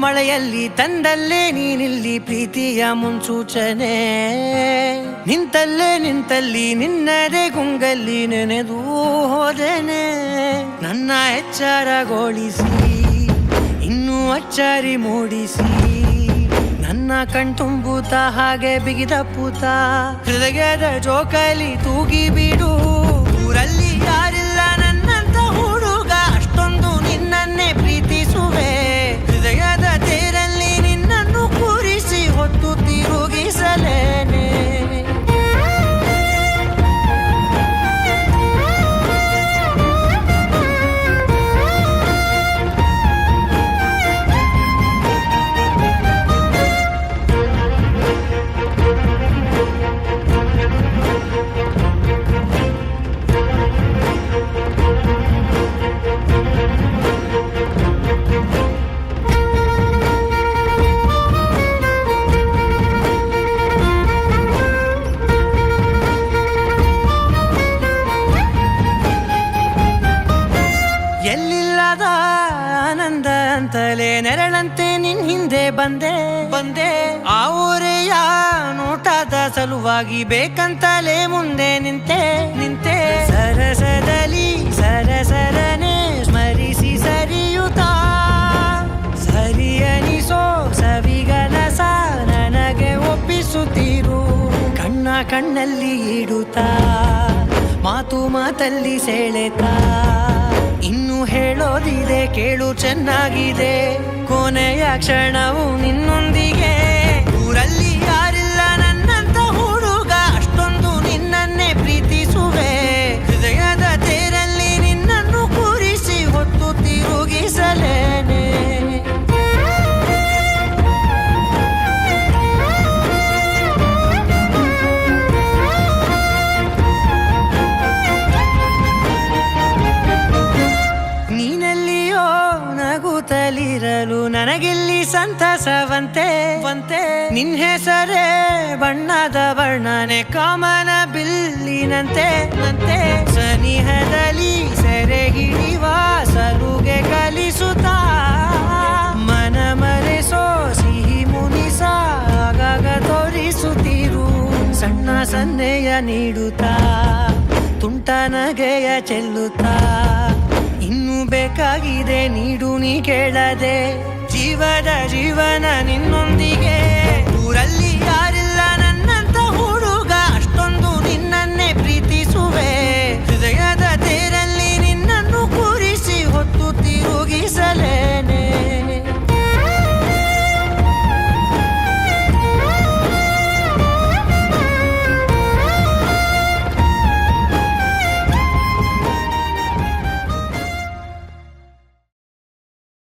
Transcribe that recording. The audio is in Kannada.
ಮಳೆಯಲ್ಲಿ ತಂದಲ್ಲೇ ನೀನಿಲ್ಲಿ ಪ್ರೀತಿಯ ಮುನ್ಸೂಚನೆ. ನಿಂತಲ್ಲಿ ನಿನ್ನದೇ ಗುಂಗಲ್ಲಿ ನೆನೆದು ಹೋದೆನೆ. ನನ್ನ ಎಚ್ಚರಗೊಳಿಸಿ ಇನ್ನೂ ಅಚ್ಚರಿ ಮೂಡಿಸಿ ನನ್ನ ಕಣ್ತುಂಬುತ್ತ ಹಾಗೆ ಬಿಗಿದ ಪೂತ. ಹೃದಯದ ಜೋಕಾಲಿ ತೂಗಿ ಬಿಡು, ಊರಲ್ಲಿ ಯಾರಿಲ್ಲ ನನ್ನಂತ ಹುಡುಗ, ಅಷ್ಟೊಂದು ನಿನ್ನನ್ನೇ ಪ್ರೀತಿಸುವೆ. ಹೃದಯದ ತೇರಲ್ಲಿ ನಿನ್ನನ್ನು ಕೂರಿಸಿ ಹೊತ್ತು ತಿರುಗಿಸಲೇನೆ. ಎಲ್ಲಿಲ್ಲದ ಆನಂದ ಅಂತಲೇ ನೆರಳಂತೆ ನಿನ್ ಹಿಂದೆ ಬಂದೆ. ಆ ಊರೆಯ ನೋಟದ ಸಲುವಾಗಿ ಬೇಕಂತಲೇ ಮುಂದೆ ನಿಂತೆ. ಸರಸದಲ್ಲಿ ಸರಸರನೆ ಸ್ಮರಿಸಿ ಸರಿಯುತ್ತಾ, ಸರಿಯನಿಸೋ ಸವಿಗನಸ ನನಗೆ ಒಪ್ಪಿಸುತ್ತೀರು. ಕಣ್ಣಲ್ಲಿ ಇಡುತ್ತಾ, ಮಾತಲ್ಲಿ ಸೆಳೆತಾ, ಇನ್ನು ಹೇಳೋದಿದೆ ಕೇಳು ಚೆನ್ನಾಗಿದೆ. ಕೊನೆಯ ಕ್ಷಣವು ನಿನ್ನೊಂದಿಗೆ, ಊರಲ್ಲಿ ಯಾರಿಲ್ಲ ನನ್ನಂತ ಹುಡುಗ, ಅಷ್ಟೊಂದು ನಿನ್ನನ್ನೇ ಪ್ರೀತಿಸುವೆ. ಹೃದಯದ ತೇರಲ್ಲಿ ನಿನ್ನನ್ನು ಕೂರಿಸಿ ಹೊತ್ತು ತಿರುಗಿಸಲೇನೆ. ನಗುತ್ತಲಿರಲು ನನಗಿಲ್ಲಿ ಸಂತಸವಂತೆ. ನಿನ್ ಹೆಸರೇ ಬಣ್ಣದ ವರ್ಣನೆ ಕಾಮನ ಬಿಲ್ಲಿನಂತೆ. ಸನಿಹದಲ್ಲಿ ಸೆರೆಗಿಳಿವ ಸಲುಗೆ ಕಲಿಸುತ್ತಾ, ಮನ ಮರೆಸೋ ಸಿಹಿ ಮುನಿಸ ಆಗಾಗ ತೋರಿಸುತ್ತೀರು. ಸಣ್ಣ ಸನ್ನೆಯ ನೀಡುತ್ತಾ, ತುಂಟ ನಗೆಯ ಚೆಲ್ಲುತ್ತಾ, ಇನ್ನೂ ಬೇಕಾಗಿದೆ ನೀಡು ನೀ ಕೇಳದೆ. ಜೀವನ ನಿನ್ನೊಂದಿಗೆ, ಊರಲ್ಲಿ